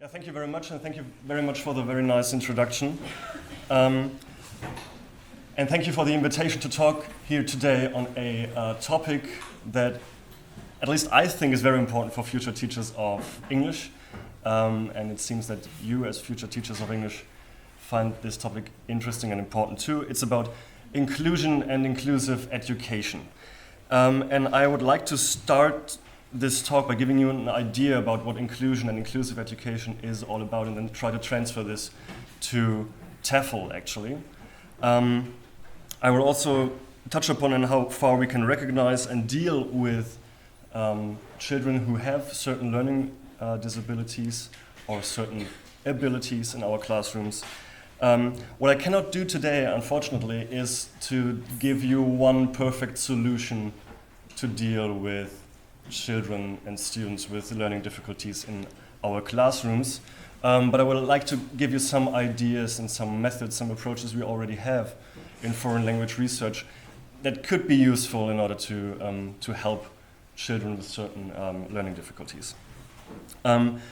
Yeah, thank you very much, and thank you very much for the very nice introduction. And thank you for the invitation to talk here today on a topic that at least I think is very important for future teachers of English. And it seems that you as future teachers of English find this topic interesting and important too. It's about inclusion and inclusive education. And I would like to start this talk by giving you an idea about what inclusion and inclusive education is all about, and then try to transfer this to TEFL actually. I will also touch upon how far we can recognize and deal with children who have certain learning disabilities or certain abilities in our classrooms. What I cannot do today, unfortunately, is to give you one perfect solution to deal with children and students with learning difficulties in our classrooms. But I would like to give you some ideas and some methods, some approaches we already have in foreign language research that could be useful in order to help children with certain learning difficulties. One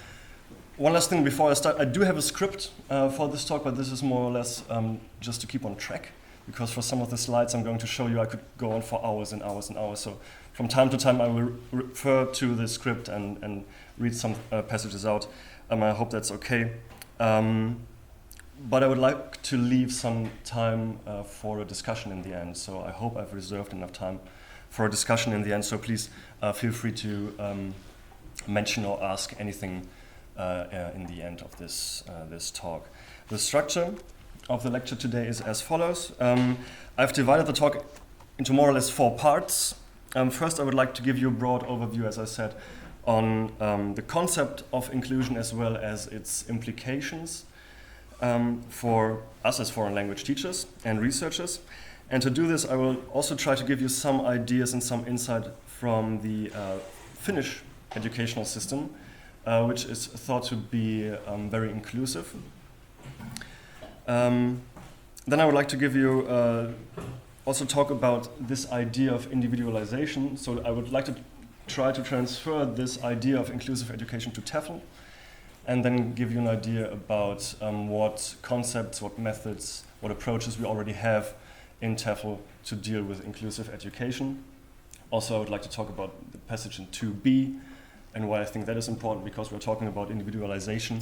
last thing before I start, I do have a script for this talk, but this is more or less just to keep on track, because for some of the slides I'm going to show you I could go on for hours and hours and hours. So from time to time I will refer to the script and read some passages out. I hope that's okay. But I would like to leave some time for a discussion in the end. So I hope I've reserved enough time for a discussion in the end. So please feel free to mention or ask anything in the end of this talk. The structure of the lecture today is as follows. I've divided the talk into more or less 4 parts. First, I would like to give you a broad overview, as I said, on the concept of inclusion as well as its implications for us as foreign language teachers and researchers. And to do this, I will also try to give you some ideas and some insight from the Finnish educational system, which is thought to be very inclusive. Then I would like to give you also talk about this idea of individualization. So I would like to try to transfer this idea of inclusive education to TEFL, and then give you an idea about what concepts, what methods, what approaches we already have in TEFL to deal with inclusive education. Also, I would like to talk about the passage in 2b and why I think that is important, because we're talking about individualization.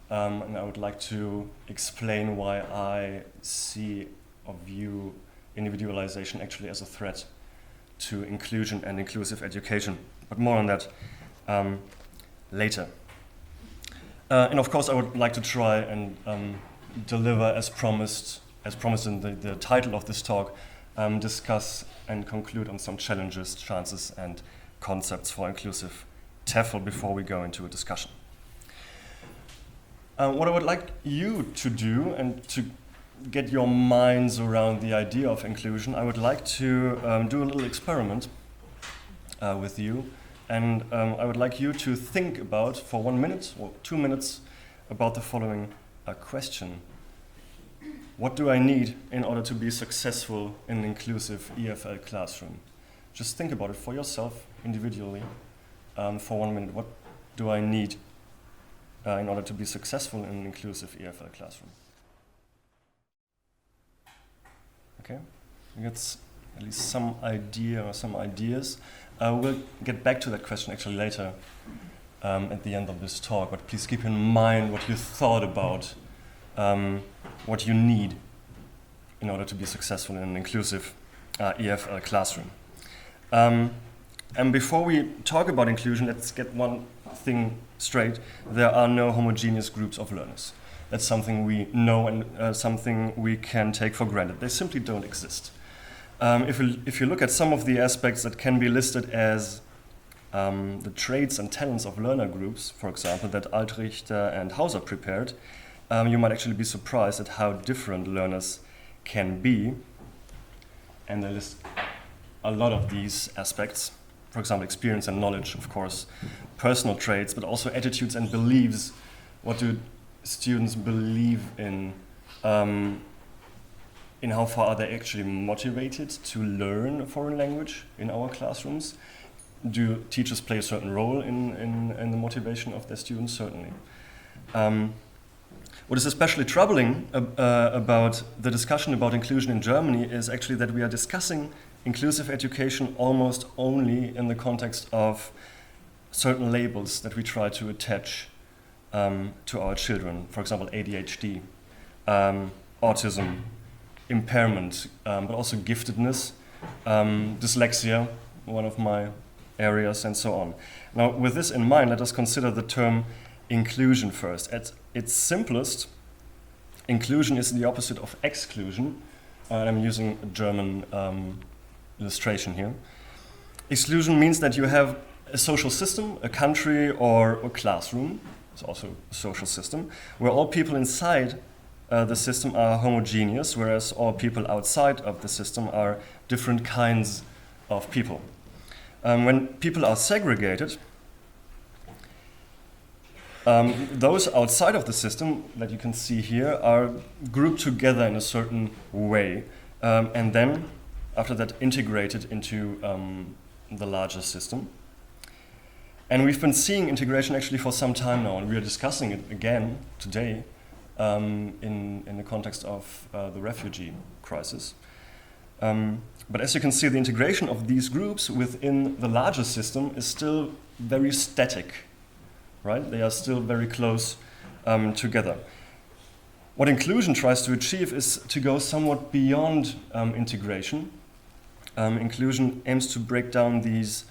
And I would like to explain why I see or view individualization actually as a threat to inclusion and inclusive education. But more on that later. And of course, I would like to try and deliver as promised in the title of this talk, discuss and conclude on some challenges, chances, and concepts for inclusive TEFL before we go into a discussion. What I would like you to do, and to get your minds around the idea of inclusion, I would like to do a little experiment with you. And I would like you to think about, for 1 minute or 2 minutes, about the following question. What do I need in order to be successful in an inclusive EFL classroom? Just think about it for yourself, individually, for 1 minute. What do I need in order to be successful in an inclusive EFL classroom? Okay, that's at least some idea or some ideas. We'll get back to that question actually later at the end of this talk, but please keep in mind what you thought about what you need in order to be successful in an inclusive EFL classroom. And before we talk about inclusion, let's get one thing straight. There are no homogeneous groups of learners. That's something we know and something we can take for granted. They simply don't exist. If you look at some of the aspects that can be listed as the traits and talents of learner groups, for example, that Altrichter and Hauser prepared, you might actually be surprised at how different learners can be. And they list a lot of these aspects. For example, experience and knowledge, of course, personal traits, but also attitudes and beliefs. What do students believe in how far are they actually motivated to learn a foreign language in our classrooms? Do teachers play a certain role in the motivation of their students? Certainly. What is especially troubling about the discussion about inclusion in Germany is actually that we are discussing inclusive education almost only in the context of certain labels that we try to attach to our children. For example, ADHD, autism, impairment, but also giftedness, dyslexia, one of my areas, and so on. Now, with this in mind, let us consider the term inclusion first. At its simplest, inclusion is the opposite of exclusion. I'm using a German illustration here. Exclusion means that you have a social system, a country, or a classroom. It's also a social system, where all people inside the system are homogeneous, whereas all people outside of the system are different kinds of people. When people are segregated, those outside of the system that you can see here are grouped together in a certain way, and then after that integrated into the larger system. And we've been seeing integration actually for some time now, and we are discussing it again today in the context of the refugee crisis. But as you can see, the integration of these groups within the larger system is still very static, right? They are still very close together. What inclusion tries to achieve is to go somewhat beyond integration. Inclusion aims to break down these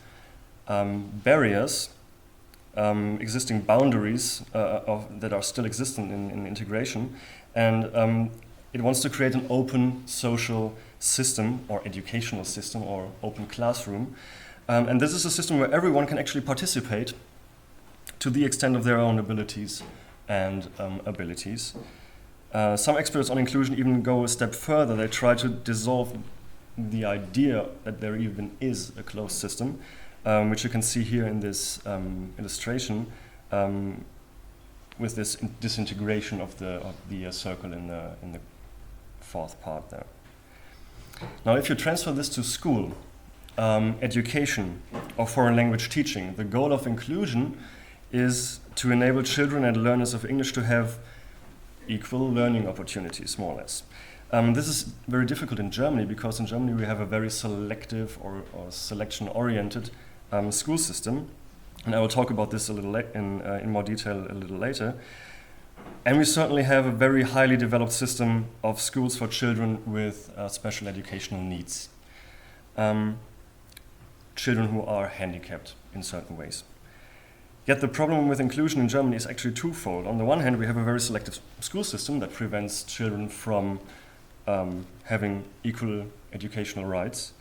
barriers, existing boundaries that are still existent in integration, and it wants to create an open social system or educational system or open classroom. And this is a system where everyone can actually participate to the extent of their own abilities and abilities. Some experts on inclusion even go a step further. They try to dissolve the idea that there even is a closed system, which you can see here in this illustration with this disintegration of the circle in the fourth part there. Now, if you transfer this to school, education, or foreign language teaching, the goal of inclusion is to enable children and learners of English to have equal learning opportunities, more or less. This is very difficult in Germany because in Germany we have a very selective or selection-oriented school system, and I will talk about this a little in more detail a little later. And we certainly have a very highly developed system of schools for children with special educational needs, children who are handicapped in certain ways. Yet the problem with inclusion in Germany is actually twofold. On the one hand, we have a very selective school system that prevents children from having equal educational rights.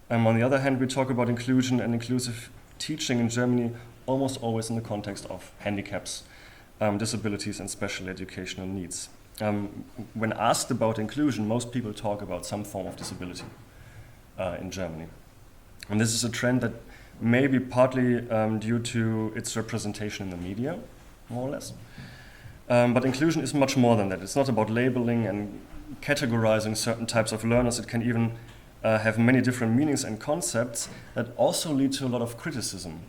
On the other hand, we talk about inclusion and inclusive teaching in Germany almost always in the context of handicaps, disabilities, and special educational needs. When asked about inclusion, most people talk about some form of disability in Germany. And this is a trend that may be partly due to its representation in the media, more or less. But inclusion is much more than that. It's not about labeling and categorizing certain types of learners. It can even have many different meanings and concepts that also lead to a lot of criticism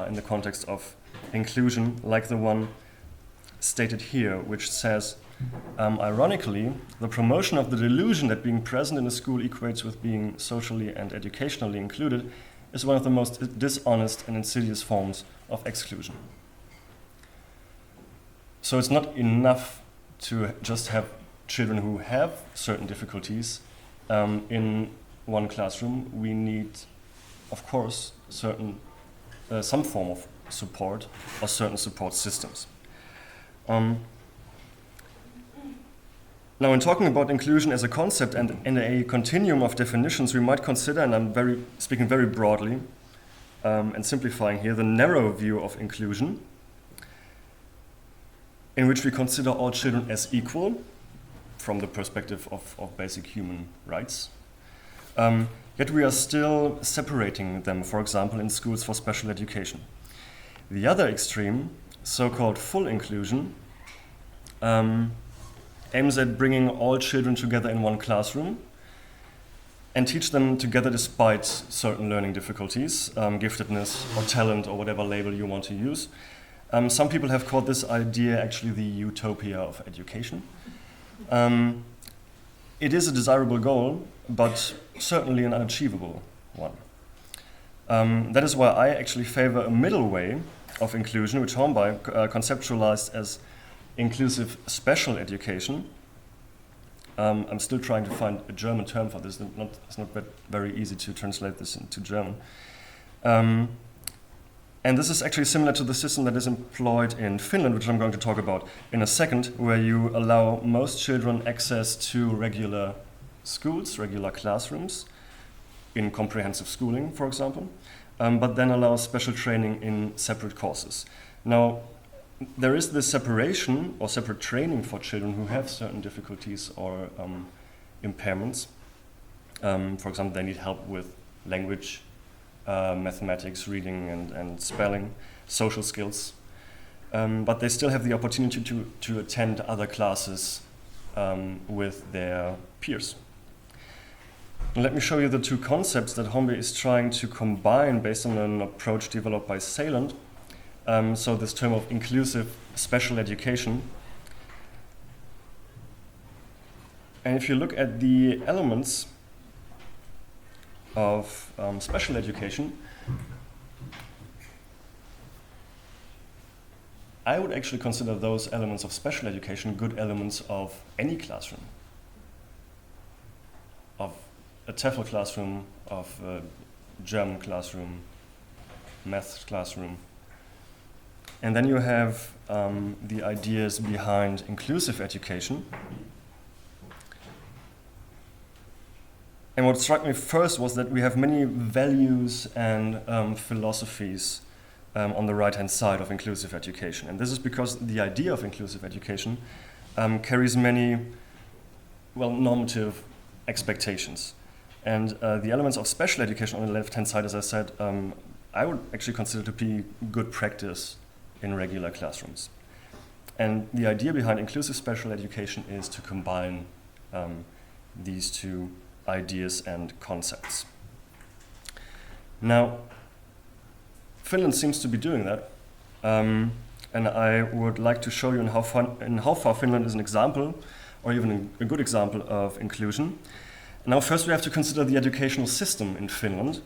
in the context of inclusion, like the one stated here, which says, ironically, the promotion of the delusion that being present in a school equates with being socially and educationally included is one of the most dishonest and insidious forms of exclusion. So it's not enough to just have children who have certain difficulties in one classroom. We need, of course, some form of support or certain support systems. Now, in talking about inclusion as a concept and in a continuum of definitions, we might consider, and I'm speaking very broadly and simplifying here, the narrow view of inclusion, in which we consider all children as equal from the perspective of basic human rights. Yet we are still separating them, for example, in schools for special education. The other extreme, so-called full inclusion, aims at bringing all children together in one classroom and teach them together despite certain learning difficulties, giftedness or talent or whatever label you want to use. Some people have called this idea actually the utopia of education. It is a desirable goal, but certainly an unachievable one. That is why I actually favor a middle way of inclusion, which Hornby conceptualized as inclusive special education. I'm still trying to find a German term for this. It's not very easy to translate this into German. And this is actually similar to the system that is employed in Finland, which I'm going to talk about in a second, where you allow most children access to regular schools, regular classrooms, in comprehensive schooling, for example, but then allow special training in separate courses. Now, there is this separation or separate training for children who have certain difficulties or impairments. For example, they need help with language, mathematics, reading and spelling, social skills. But they still have the opportunity to attend other classes with their peers. Let me show you the two concepts that Hornby is trying to combine based on an approach developed by Salent. So this term of inclusive special education. And if you look at the elements of special education, I would actually consider those elements of special education good elements of any classroom. Of a TEFL classroom, of a German classroom, math classroom. And then you have the ideas behind inclusive education. And what struck me first was that we have many values and philosophies on the right-hand side of inclusive education. And this is because the idea of inclusive education carries many, normative expectations. And the elements of special education on the left-hand side, as I said, I would actually consider to be good practice in regular classrooms. And the idea behind inclusive special education is to combine these two ideas and concepts. Now, Finland seems to be doing that, and I would like to show you in how far Finland is an example, or even a good example of inclusion. Now, first we have to consider the educational system in Finland.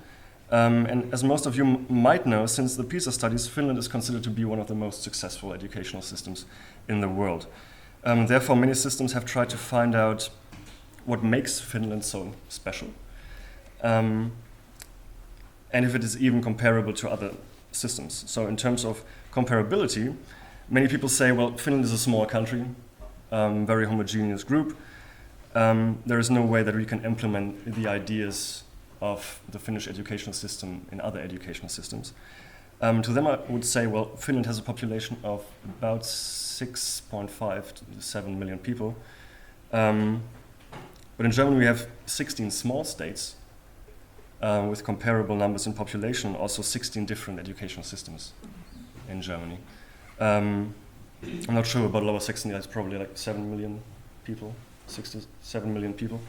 And as most of you might know, since the PISA studies, Finland is considered to be one of the most successful educational systems in the world. Therefore, many systems have tried to find out what makes Finland so special, and if it is even comparable to other systems. So in terms of comparability, many people say, well, Finland is a small country, very homogeneous group. There is no way that we can implement the ideas of the Finnish educational system in other educational systems. To them I would say, well, Finland has a population of about 6.5 to 7 million people. But in Germany we have 16 small states with comparable numbers in population, also 16 different educational systems in Germany. I'm not sure about Lower Saxony, that's probably like 7 million people, 6 to 7 million people.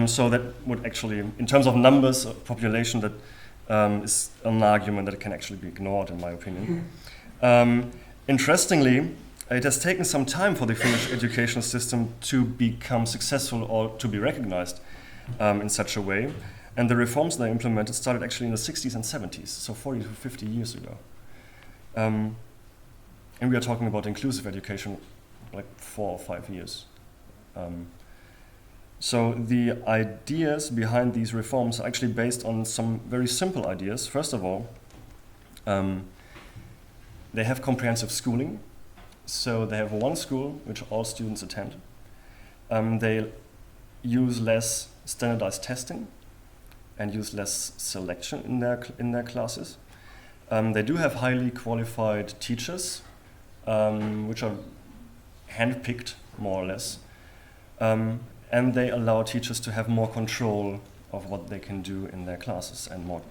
So that would actually, in terms of numbers of population, that is an argument that can actually be ignored, in my opinion. Interestingly, it has taken some time for the Finnish educational system to become successful or to be recognized in such a way. And the reforms they implemented started actually in the 60s and 70s, so 40 to 50 years ago. And we are talking about inclusive education like 4 or 5 years. So the ideas behind these reforms are actually based on some very simple ideas. First of all, they have comprehensive schooling. So they have one school which all students attend. They use less standardized testing and use less selection in their classes. They do have highly qualified teachers, which are handpicked more or less. And they allow teachers to have more control of what they can do in their classes and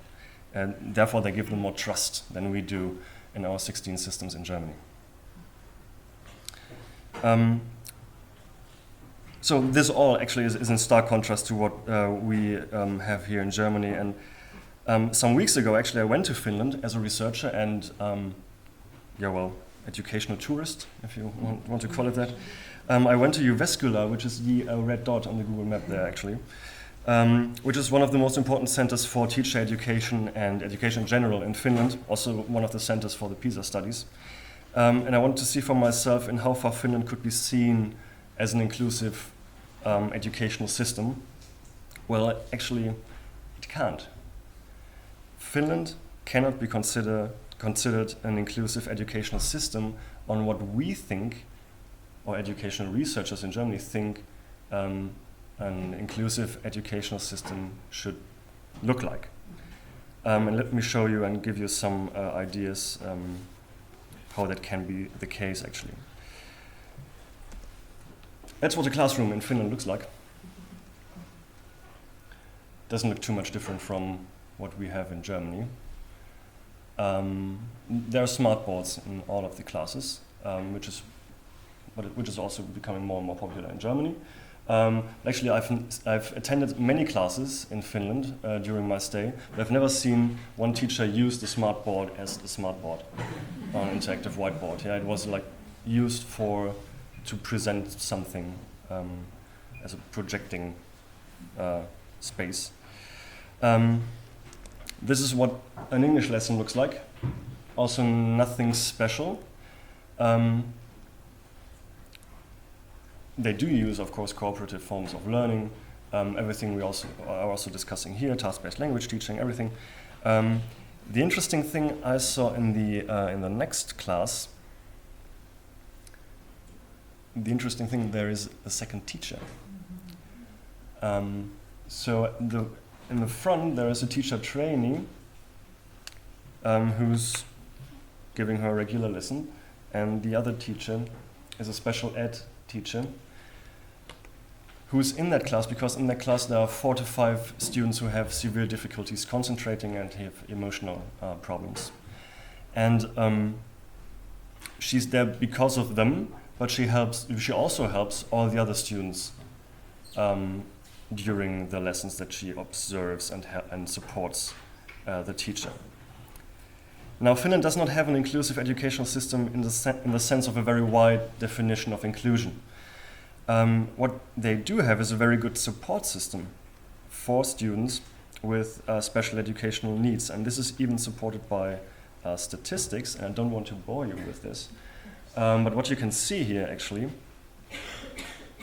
therefore they give them more trust than we do in our 16 systems in Germany. So this all actually is in stark contrast to what we have here in Germany. And some weeks ago, actually, I went to Finland as a researcher, and educational tourist, if you want to call it that. I went to Jyväskylä, which is the red dot on the Google map there, actually, which is one of the most important centers for teacher education and education in general in Finland, also one of the centers for the PISA studies. And I wanted to see for myself in how far Finland could be seen as an inclusive educational system. Well, actually, it can't. Finland cannot be considered an inclusive educational system on what we think, or educational researchers in Germany think, an inclusive educational system should look like. And let me show you and give you some ideas how that can be the case, actually. That's what a classroom in Finland looks like. Doesn't look too much different from what we have in Germany. There are smart boards in all of the classes, which is also becoming more and more popular in Germany. Actually, I've attended many classes in Finland during my stay, but I've never seen one teacher use the smart board as the smart board, an interactive whiteboard. Yeah, it was like used to present something as a projecting space. This is what an English lesson looks like. Also nothing special. They do use, of course, cooperative forms of learning. Everything we are also discussing here, task-based language teaching, everything. The interesting thing I saw in the next class, the interesting thing there is a second teacher. So in the front there is a teacher trainee who's giving her a regular lesson, and the other teacher is a special ed teacher who's in that class, because in that class there are 4 to 5 students who have severe difficulties concentrating and have emotional problems. And she's there because of them, but she also helps all the other students during the lessons that she observes and supports the teacher. Now, Finland does not have an inclusive educational system in the sense of a very wide definition of inclusion. What they do have is a very good support system for students with special educational needs, and this is even supported by statistics, and I don't want to bore you with this, but what you can see here actually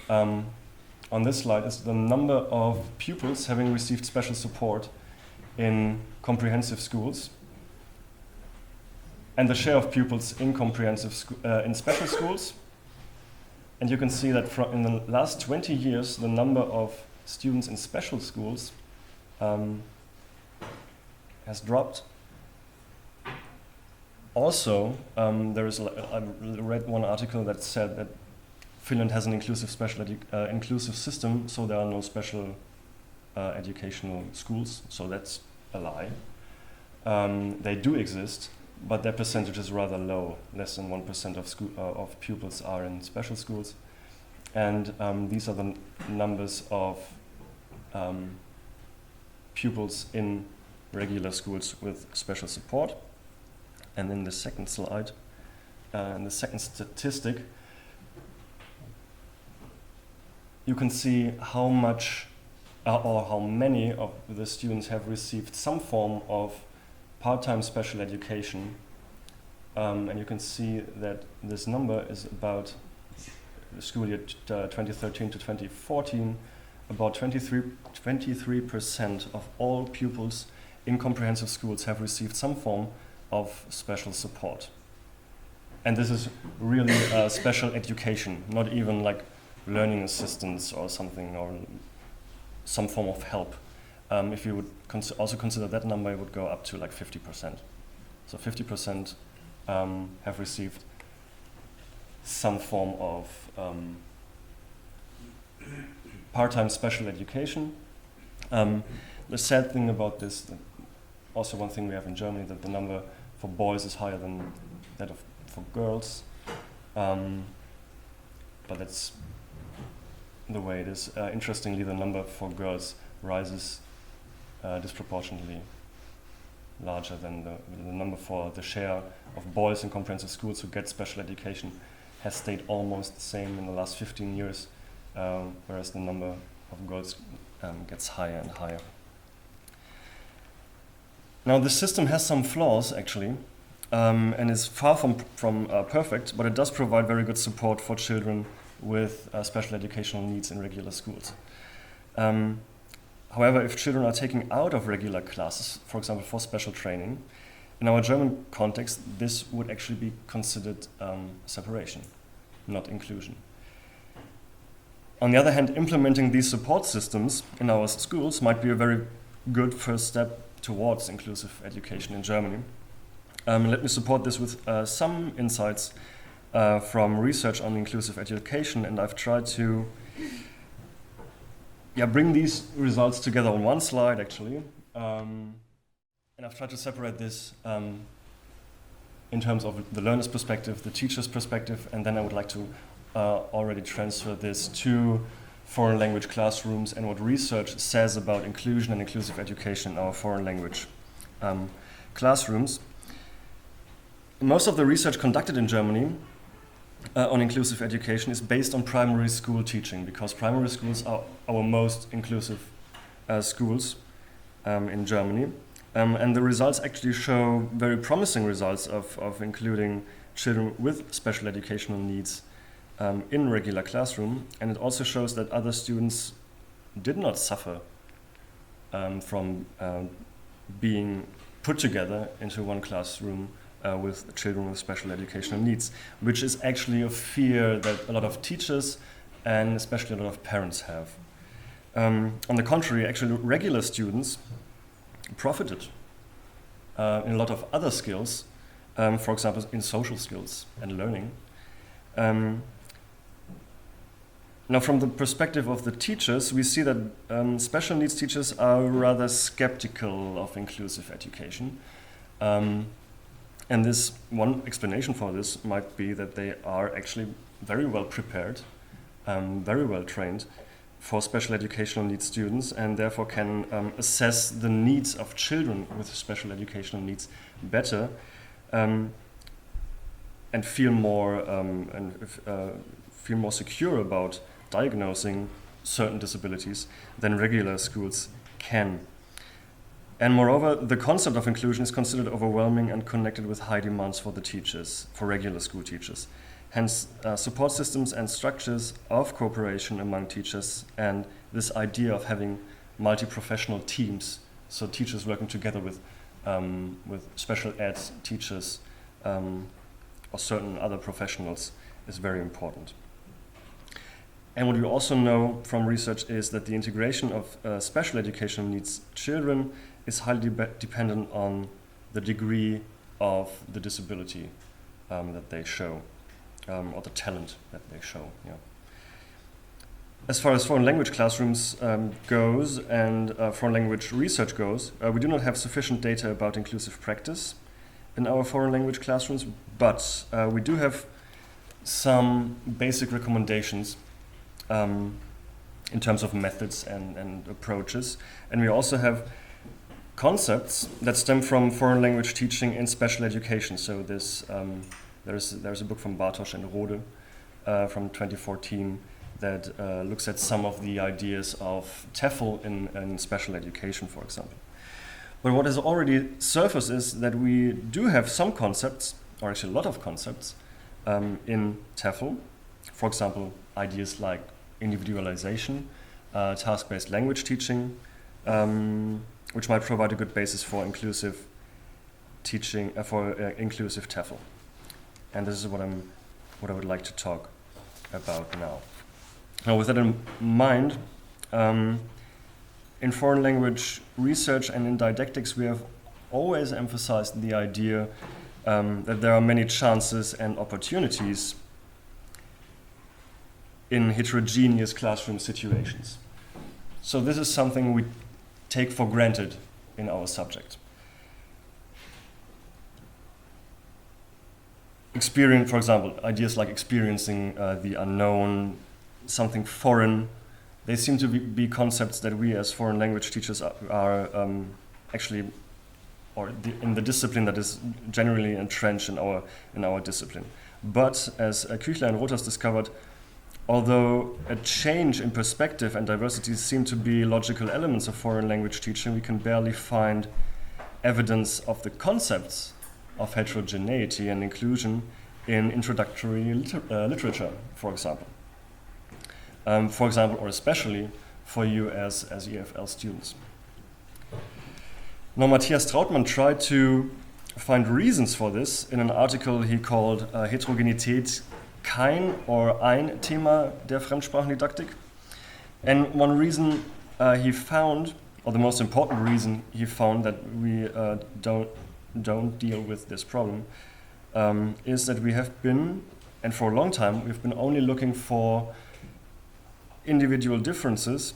on this slide is the number of pupils having received special support in comprehensive schools, and the share of pupils in in special schools. And you can see that in the last 20 years, the number of students in special schools has dropped. Also, I read one article that said that Finland has an inclusive system, so there are no special educational schools. So that's a lie. They do exist, but their percentage is rather low. Less than 1% of pupils are in special schools. And these are the numbers of pupils in regular schools with special support. And in the second slide, in the second statistic, you can see how much or how many of the students have received some form of part-time special education, and you can see that this number is about the school year 2013 to 2014, about 23% of all pupils in comprehensive schools have received some form of special support. And this is really special education, not even like learning assistance or something, or some form of help. If you would also consider that number, it would go up to like 50%. So 50% have received some form of part-time special education. The sad thing about this, also one thing we have in Germany, that the number for boys is higher than that for girls. But that's the way it is. Interestingly, the number for girls rises disproportionately larger than the number for the share of boys in comprehensive schools who get special education has stayed almost the same in the last 15 years, whereas the number of girls gets higher and higher. Now, the system has some flaws, actually, and is far from perfect, but it does provide very good support for children with special educational needs in regular schools. However, if children are taken out of regular classes, for example, for special training, in our German context, this would actually be considered separation, not inclusion. On the other hand, implementing these support systems in our schools might be a very good first step towards inclusive education in Germany. Let me support this with some insights from research on inclusive education, and I've tried to bring these results together on one slide, actually. And I've tried to separate this in terms of the learner's perspective, the teacher's perspective, and then I would like to already transfer this to foreign language classrooms and what research says about inclusion and inclusive education in our foreign language classrooms. Most of the research conducted in Germany on inclusive education is based on primary school teaching, because primary schools are our most inclusive schools in Germany. And the results actually show very promising results of including children with special educational needs in regular classroom. And it also shows that other students did not suffer from being put together into one classroom with children with special educational needs, which is actually a fear that a lot of teachers and especially a lot of parents have. On the contrary, actually regular students profited in a lot of other skills, for example, in social skills and learning. Now, from the perspective of the teachers, we see that special needs teachers are rather skeptical of inclusive education. And this one explanation for this might be that they are actually very well prepared, very well trained for special educational needs students, and therefore can assess the needs of children with special educational needs better, and feel more secure about diagnosing certain disabilities than regular schools can. And moreover, the concept of inclusion is considered overwhelming and connected with high demands for the teachers, for regular school teachers. Hence, support systems and structures of cooperation among teachers and this idea of having multi-professional teams, so teachers working together with special ed teachers or certain other professionals, is very important. And what we also know from research is that the integration of special educational needs children is highly dependent on the degree of the disability that they show, or the talent that they show. Yeah. As far as foreign language classrooms goes and foreign language research goes, we do not have sufficient data about inclusive practice in our foreign language classrooms, but we do have some basic recommendations in terms of methods and approaches. And we also have concepts that stem from foreign language teaching in special education. So this, there's a book from Bartosz and Rode from 2014 that looks at some of the ideas of TEFL in special education, for example. But what has already surfaced is that we do have some concepts, or actually a lot of concepts, in TEFL. For example, ideas like individualization, task-based language teaching, which might provide a good basis for inclusive teaching, inclusive TEFL. And this is what I would like to talk about now. Now, with that in mind, in foreign language research and in didactics, we have always emphasized the idea that there are many chances and opportunities in heterogeneous classroom situations. So this is something we take for granted in our subject. For example, ideas like experiencing the unknown, something foreign, they seem to be concepts that we as foreign language teachers are actually in the discipline that is generally entrenched in our discipline. But as Küchler and Rothers discovered, although a change in perspective and diversity seem to be logical elements of foreign language teaching, we can barely find evidence of the concepts of heterogeneity and inclusion in introductory literature, for example. Or especially for you as EFL students. Now, Matthias Trautmann tried to find reasons for this in an article he called Heterogenität kein or ein Thema der Fremdsprachendidaktik. And one reason he found, or the most important reason he found that we don't deal with this problem, is that we have been, and for a long time, we've been only looking for individual differences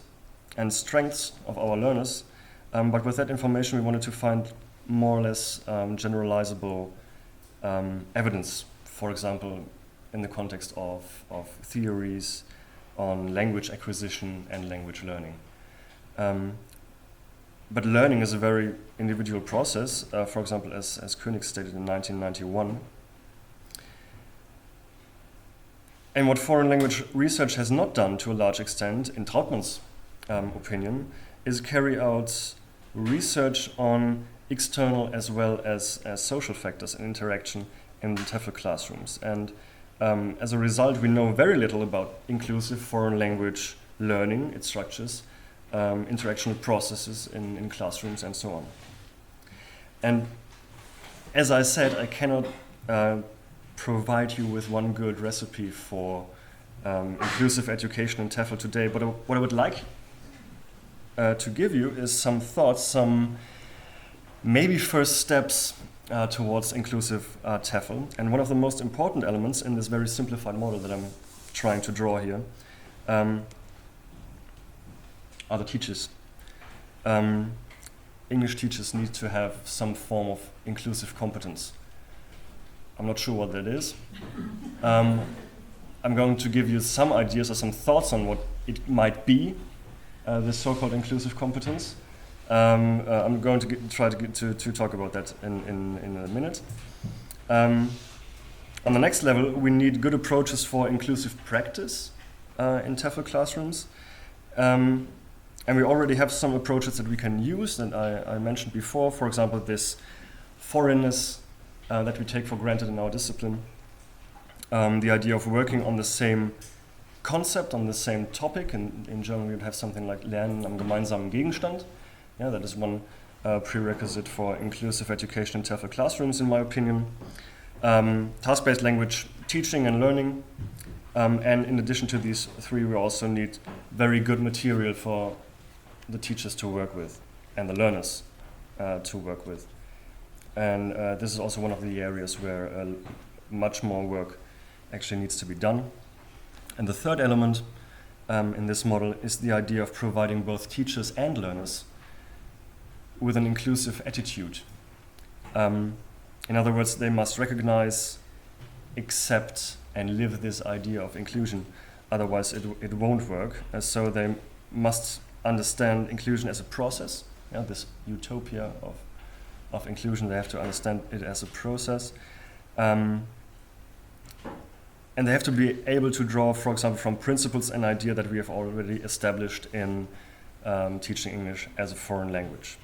and strengths of our learners, but with that information we wanted to find more or less generalizable evidence, for example, in the context of theories on language acquisition and language learning. But learning is a very individual process, for example, as König stated in 1991. And what foreign language research has not done to a large extent, in Trautmann's opinion, is carry out research on external as well as social factors and interaction in the TEFL classrooms. And as a result, we know very little about inclusive foreign language learning, its structures, interaction processes in classrooms, and so on. And as I said, I cannot provide you with one good recipe for inclusive education in TEFL today, but what I would like to give you is some thoughts, some maybe first steps towards inclusive TEFL. And one of the most important elements in this very simplified model that I'm trying to draw here are the teachers. English teachers need to have some form of inclusive competence. I'm not sure what that is. I'm going to give you some ideas or some thoughts on what it might be, this so-called inclusive competence. I'm going to try to talk about that in a minute. On the next level, we need good approaches for inclusive practice in TEFL classrooms. And we already have some approaches that we can use that I mentioned before. For example, this foreignness that we take for granted in our discipline. The idea of working on the same concept, on the same topic. In German, we would have something like Lernen am gemeinsamen Gegenstand. Yeah, that is one prerequisite for inclusive education in TEFL classrooms, in my opinion. Task-based language teaching and learning. And in addition to these three, we also need very good material for the teachers to work with and the learners to work with. And this is also one of the areas where much more work actually needs to be done. And the third element in this model is the idea of providing both teachers and learners with an inclusive attitude. In other words, they must recognize, accept, and live this idea of inclusion. Otherwise, it won't work. So they must understand inclusion as a process. Yeah, this utopia of inclusion, they have to understand it as a process. And they have to be able to draw, for example, from principles and idea that we have already established in teaching English as a foreign language.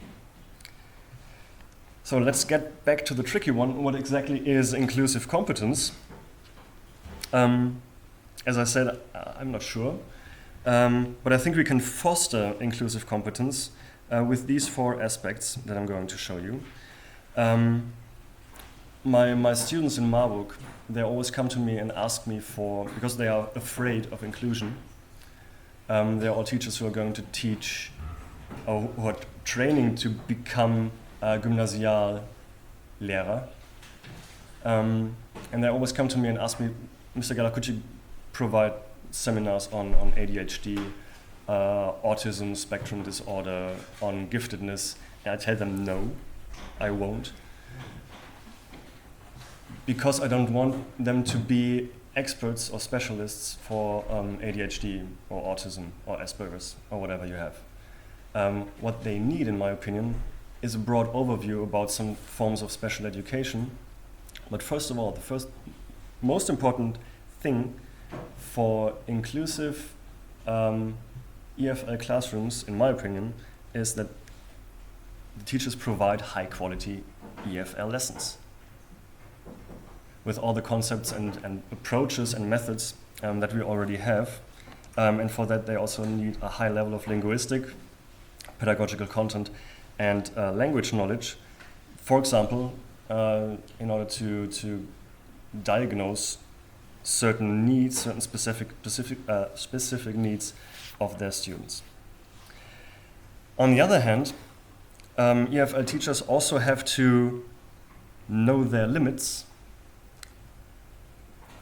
So let's get back to the tricky one. What exactly is inclusive competence? As I said, I'm not sure. But I think we can foster inclusive competence with these four aspects that I'm going to show you. My students in Marburg, they always come to me and ask me because they are afraid of inclusion. They're all teachers who are going to teach, or who are training to become Gymnasiallehrer. And they always come to me and ask me, Mr. Gerlach, could you provide seminars on ADHD, autism spectrum disorder, on giftedness? And I tell them no, I won't. Because I don't want them to be experts or specialists for ADHD or autism or Asperger's or whatever you have. What they need, in my opinion, is a broad overview about some forms of special education. But first of all, the first most important thing for inclusive EFL classrooms, in my opinion, is that the teachers provide high quality EFL lessons with all the concepts and approaches and methods that we already have. And for that, they also need a high level of linguistic, pedagogical content, and language knowledge. For example, in order to diagnose certain needs, certain specific needs of their students. On the other hand, EFL teachers also have to know their limits.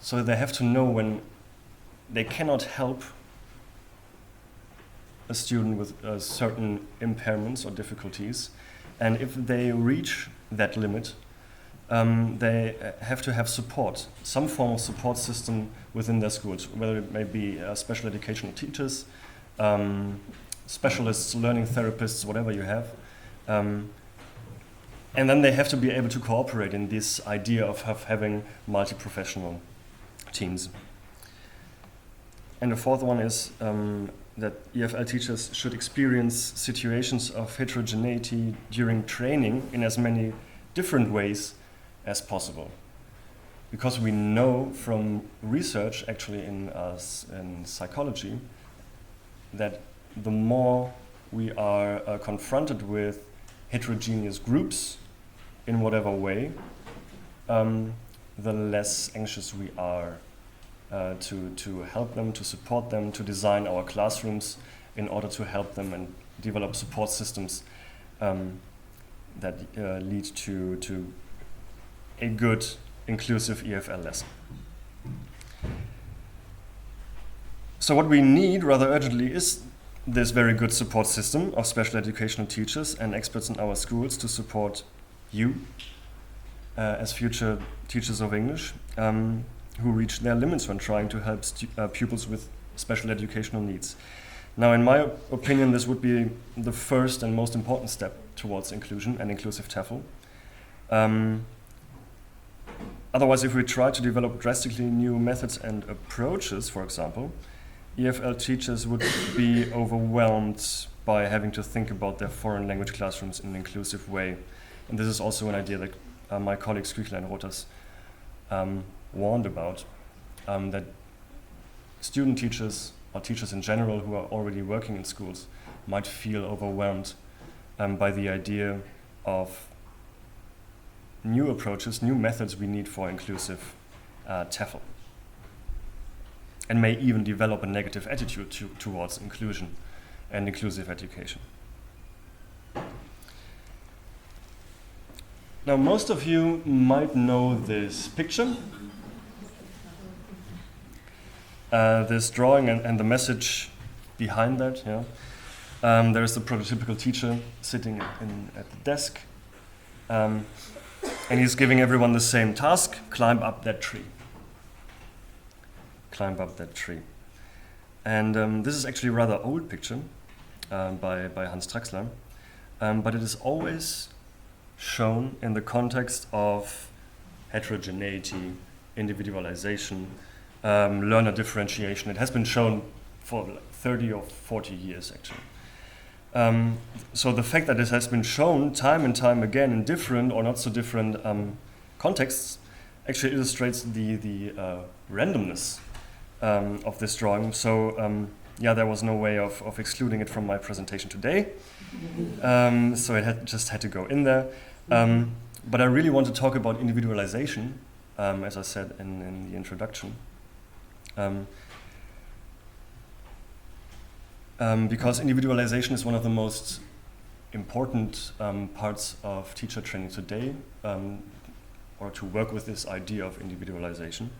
So they have to know when they cannot help a student with certain impairments or difficulties. And if they reach that limit, they have to have support, some form of support system within their schools, whether it may be special educational teachers, specialists, learning therapists, whatever you have. And then they have to be able to cooperate in this idea of having multi-professional teams. And the fourth one is that EFL teachers should experience situations of heterogeneity during training in as many different ways as possible. Because we know from research, actually in psychology, that the more we are confronted with heterogeneous groups in whatever way, the less anxious we are to help them, to support them, to design our classrooms in order to help them and develop support systems that lead to a good, inclusive EFL lesson. So what we need rather urgently is this very good support system of special educational teachers and experts in our schools to support you as future teachers of English who reach their limits when trying to help pupils with special educational needs. Now, in my opinion, this would be the first and most important step towards inclusion and inclusive TEFL. Otherwise, if we try to develop drastically new methods and approaches, for example, EFL teachers would be overwhelmed by having to think about their foreign language classrooms in an inclusive way. And this is also an idea that my colleague Skrikler and Rotas warned about, that student teachers or teachers in general who are already working in schools might feel overwhelmed by the idea of new approaches, new methods we need for inclusive TEFL, and may even develop a negative attitude towards inclusion and inclusive education. Now, most of you might know this picture, this drawing and the message behind that. Yeah. There's the prototypical teacher sitting at the desk, and he's giving everyone the same task: climb up that tree. Climb up that tree. And this is actually a rather old picture by Hans Traxler, but it is always shown in the context of heterogeneity, individualization, learner differentiation. It has been shown for like 30 or 40 years, actually. So the fact that this has been shown time and time again in different or not so different contexts actually illustrates the randomness of this drawing. So yeah, there was no way of excluding it from my presentation today. So it just had to go in there. But I really want to talk about individualization, as I said in the introduction. Because individualization is one of the most important parts of teacher training today, or to work with this idea of individualization.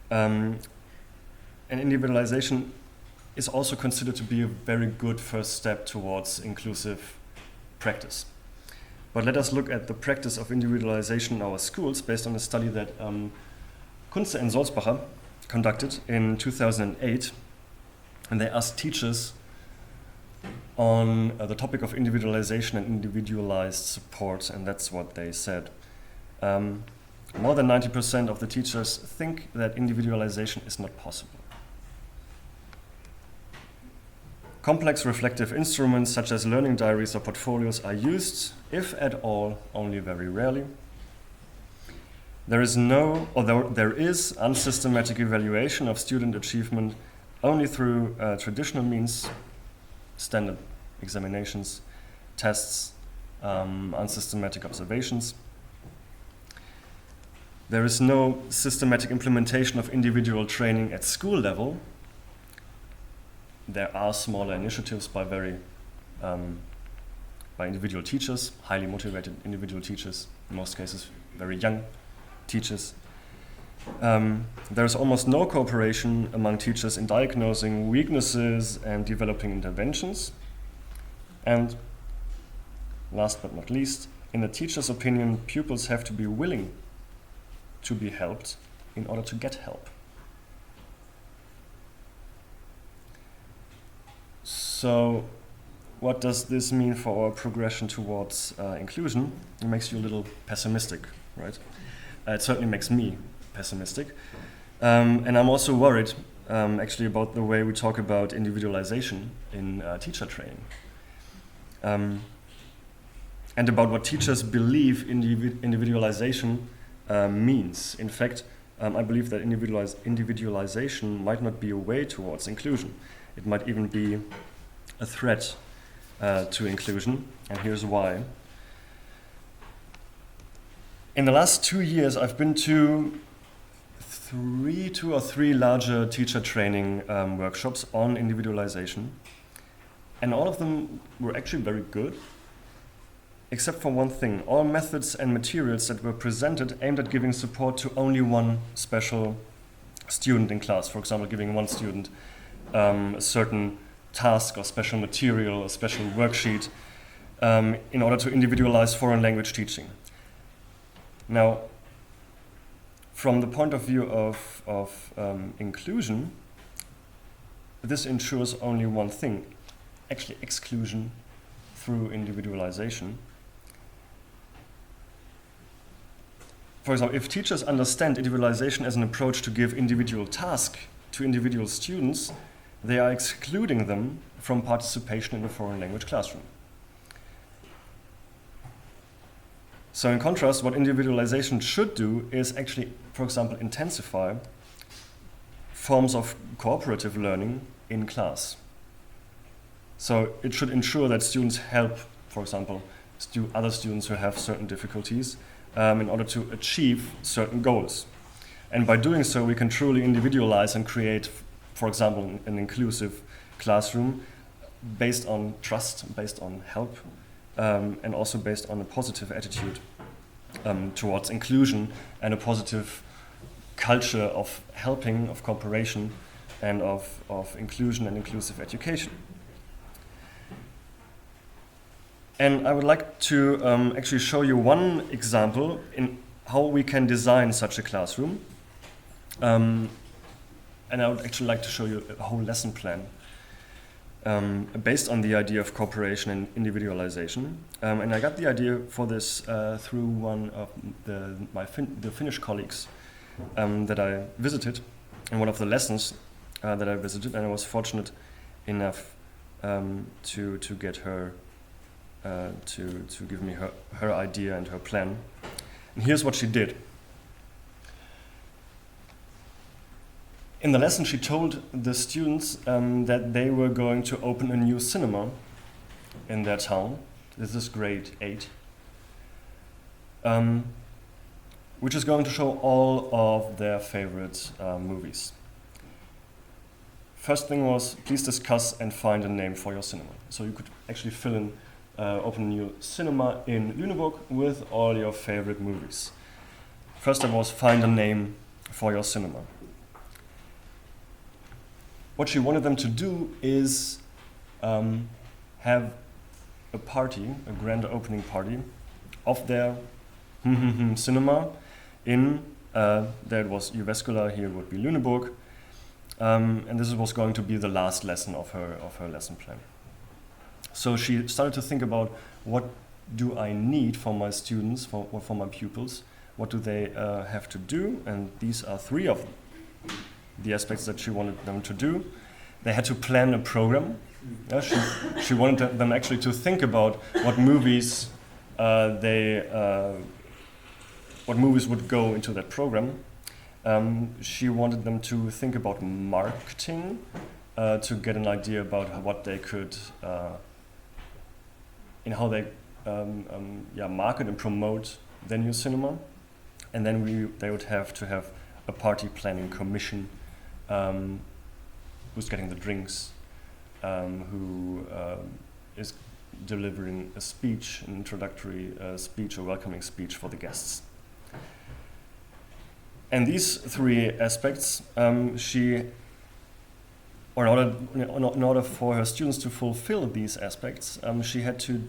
And individualization is also considered to be a very good first step towards inclusive practice. But let us look at the practice of individualization in our schools based on a study that Kunze and Sulzbacher conducted in 2008. And they asked teachers on the topic of individualization and individualized support, and that's what they said. More than 90% of the teachers think that individualization is not possible. Complex reflective instruments such as learning diaries or portfolios are used, if at all, only very rarely. There is unsystematic evaluation of student achievement only through traditional means, standard examinations, tests, unsystematic observations. There is no systematic implementation of individual training at school level. There are smaller initiatives by individual teachers, highly motivated individual teachers, in most cases very young teachers. There's almost no cooperation among teachers in diagnosing weaknesses and developing interventions. And last but not least, in the teacher's opinion, pupils have to be willing to be helped in order to get help. So what does this mean for our progression towards inclusion? It makes you a little pessimistic, right? It certainly makes me pessimistic. And I'm also worried, actually, about the way we talk about individualization in teacher training. And about what teachers believe individualization means. In fact, I believe that individualization might not be a way towards inclusion. It might even be a threat to inclusion, and here's why. In the last 2 years, I've been to two or three larger teacher training workshops on individualization, and all of them were actually very good, except for one thing. All methods and materials that were presented aimed at giving support to only one special student in class. For example, giving one student a certain task or special material or special worksheet in order to individualize foreign language teaching. Now, from the point of view of inclusion, this ensures only one thing, actually exclusion through individualization. For example, if teachers understand individualization as an approach to give individual tasks to individual students, they are excluding them from participation in a foreign language classroom. So in contrast, what individualization should do is actually, for example, intensify forms of cooperative learning in class. So it should ensure that students help, for example, other students who have certain difficulties in order to achieve certain goals. And by doing so, we can truly individualize and create, for example, an inclusive classroom based on trust, based on help, and also based on a positive attitude towards inclusion and a positive culture of helping, of cooperation, and of inclusion and inclusive education. And I would like to actually show you one example in how we can design such a classroom. And I would actually like to show you a whole lesson plan based on the idea of cooperation and individualization. And I got the idea for this through one of the Finnish colleagues that I visited, and one of the lessons that I visited, and I was fortunate enough to get her to give me her idea and her plan. And here's what she did. In the lesson, she told the students that they were going to open a new cinema in their town. This is grade 8, which is going to show all of their favorite movies. First thing was, please discuss and find a name for your cinema. So you could actually fill in, open a new cinema in Lüneburg with all your favorite movies. First step was find a name for your cinema. What she wanted them to do is have a party, a grand opening party of their cinema in, there it was Jyväskylä, here would be Lüneburg, and this was going to be the last lesson of her lesson plan. So she started to think about, what do I need for my students, for my pupils? What do they have to do? And these are three of the aspects that she wanted them to do. They had to plan a program. She wanted them actually to think about what movies what movies would go into that program. She wanted them to think about marketing, to get an idea about what they could, in how they market and promote their new cinema. And then they would have to have a party planning commission, who's getting the drinks, who is delivering a speech, an introductory speech or welcoming speech for the guests. And these three aspects, in order for her students to fulfill these aspects, she had to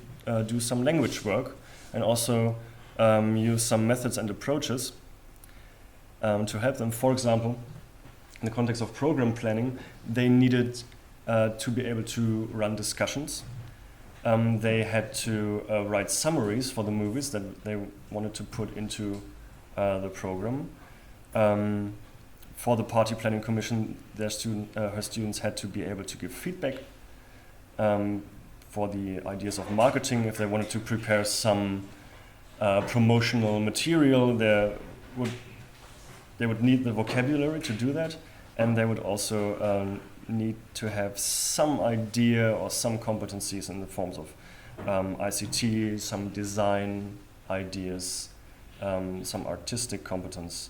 do some language work and also use some methods and approaches to help them. For example, in the context of program planning, they needed to be able to run discussions. They had to write summaries for the movies that they wanted to put into the program. For the party planning commission, her students had to be able to give feedback for the ideas of marketing. If they wanted to prepare some promotional material, they would need the vocabulary to do that, and they would also need to have some idea or some competencies in the forms of ICT, some design ideas, some artistic competence.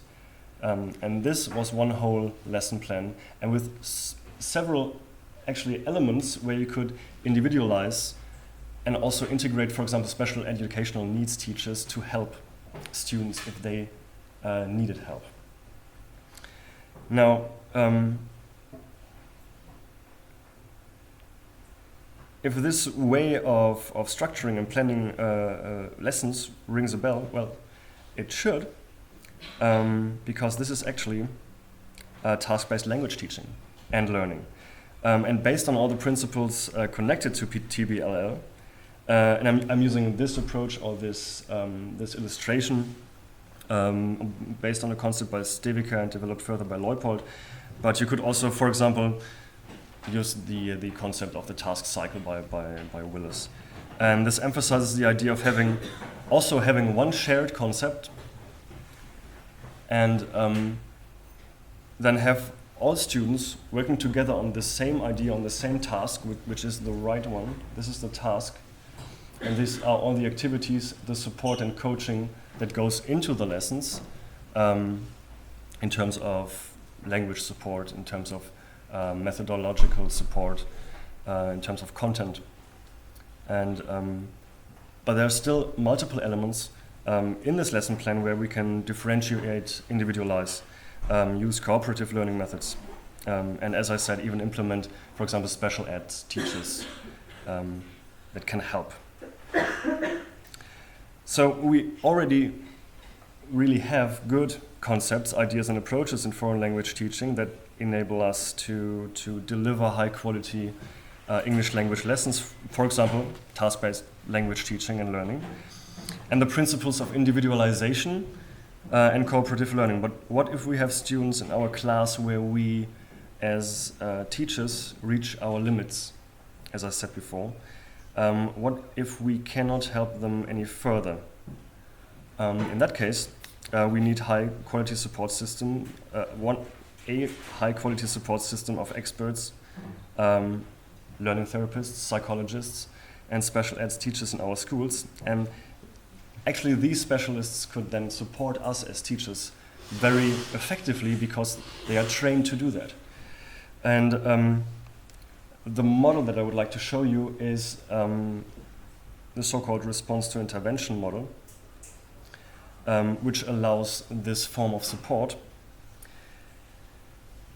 And this was one whole lesson plan, and with several actually elements where you could individualize and also integrate, for example, special educational needs teachers to help students if they needed help. Now, if this way of structuring and planning lessons rings a bell, well, it should. Because this is actually task-based language teaching and learning. And based on all the principles connected to TBLL, and I'm using this approach or this illustration based on a concept by Stevica and developed further by Leupold, but you could also, for example, use the concept of the task cycle by Willis. And this emphasizes the idea of having one shared concept, and then have all students working together on the same idea, on the same task, which is the right one. This is the task, and these are all the activities, the support and coaching that goes into the lessons, in terms of language support, in terms of methodological support, in terms of content. And but there are still multiple elements in this lesson plan where we can differentiate, individualize, use cooperative learning methods, and as I said, even implement, for example, special ed teachers that can help. So we already really have good concepts, ideas, and approaches in foreign language teaching that enable us to deliver high quality English language lessons, for example, task-based language teaching and learning, and the principles of individualization and cooperative learning. But what if we have students in our class where we, as teachers, reach our limits, as I said before? What if we cannot help them any further? In that case, we need high-quality support system, a high-quality support system of experts, learning therapists, psychologists, and special ed teachers in our schools. And actually, these specialists could then support us as teachers very effectively because they are trained to do that. And the model that I would like to show you is the so-called response to intervention model, which allows this form of support.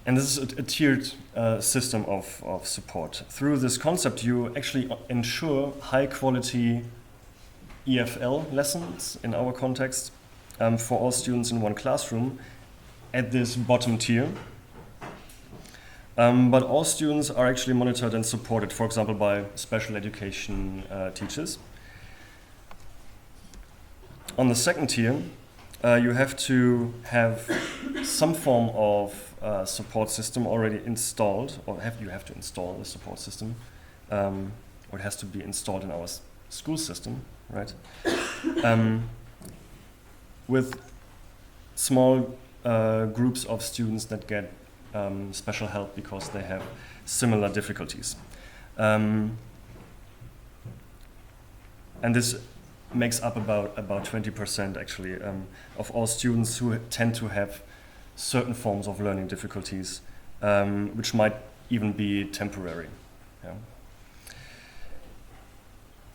And this is a tiered system of support. Through this concept, you actually ensure high-quality EFL lessons, in our context, for all students in one classroom at this bottom tier. But all students are actually monitored and supported, for example, by special education teachers. On the second tier, you have to have some form of support system already installed, or you have to install the support system, or it has to be installed in our school system, right? With small groups of students that get special help because they have similar difficulties. And this makes up about 20% actually of all students who tend to have certain forms of learning difficulties, which might even be temporary. Yeah.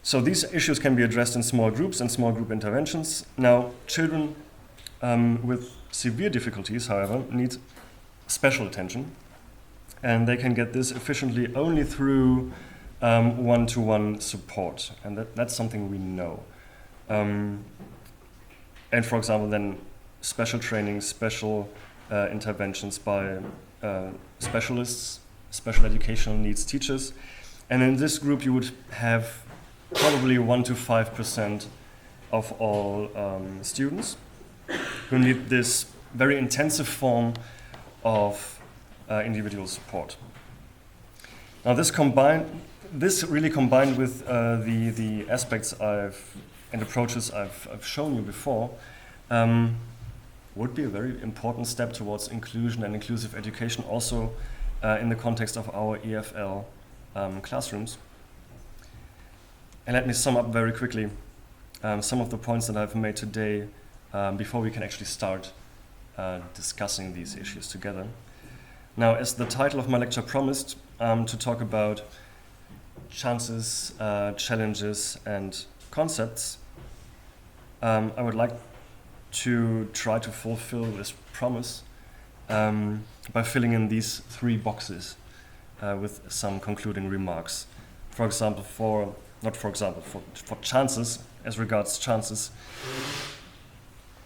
So these issues can be addressed in small groups and small group interventions. Now, children with severe difficulties, however, need special attention, and they can get this efficiently only through one-to-one support, and that's something we know. And for example, then special training, special interventions by specialists, special educational needs teachers, and in this group you would have probably 1 to 5% of all students who need this very intensive form of individual support. Now this really combined with the aspects and approaches I've shown you before would be a very important step towards inclusion and inclusive education, also in the context of our EFL classrooms. And let me sum up very quickly some of the points that I've made today before we can actually start discussing these issues together. Now, as the title of my lecture promised, to talk about chances, challenges, and concepts, I would like to try to fulfill this promise by filling in these 3 boxes with some concluding remarks. For chances, as regards chances,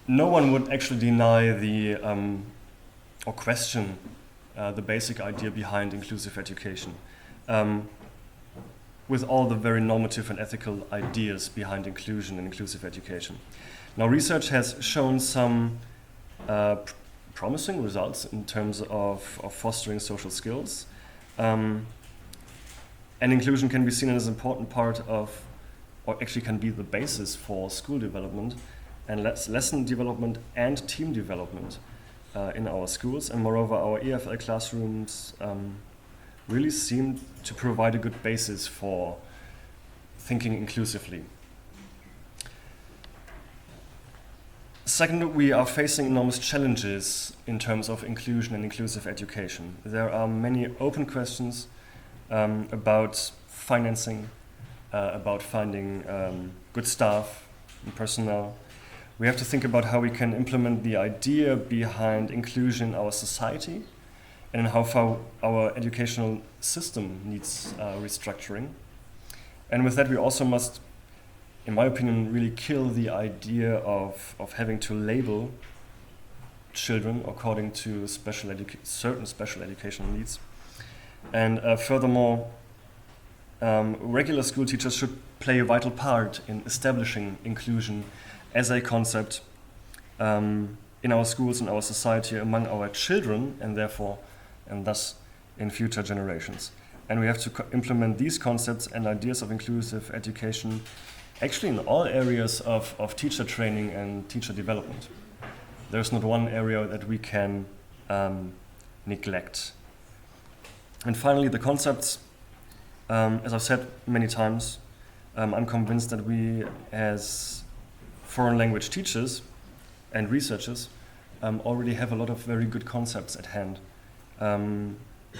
no one would actually deny or question the basic idea behind inclusive education, with all the very normative and ethical ideas behind inclusion and inclusive education. Now, research has shown some promising results in terms of fostering social skills, and inclusion can be seen as an important part of, or actually can be the basis for school development and lesson development and team development in our schools. And moreover, our EFL classrooms really seem to provide a good basis for thinking inclusively. Second, we are facing enormous challenges in terms of inclusion and inclusive education. There are many open questions about financing, about finding good staff and personnel. We have to think about how we can implement the idea behind inclusion in our society and how far our educational system needs restructuring. And with that, we also must, in my opinion, really kill the idea of having to label children according to certain special educational needs. And furthermore, regular school teachers should play a vital part in establishing inclusion as a concept in our schools and our society among our children, and thus in future generations. And we have to implement these concepts and ideas of inclusive education actually in all areas of teacher training and teacher development. There's not one area that we can neglect. And finally, the concepts, as I've said many times, I'm convinced that we as foreign language teachers and researchers already have a lot of very good concepts at hand.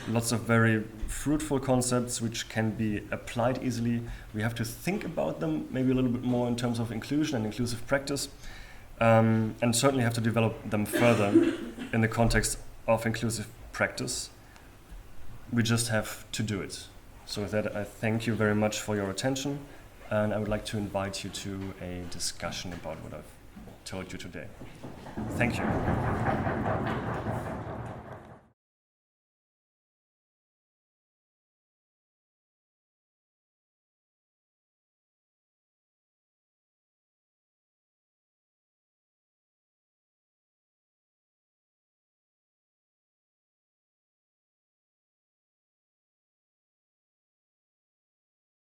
Lots of very fruitful concepts which can be applied easily. We have to think about them maybe a little bit more in terms of inclusion and inclusive practice, and certainly have to develop them further in the context of inclusive practice. We just have to do it. So with that, I thank you very much for your attention, and I would like to invite you to a discussion about what I've told you today. Thank you.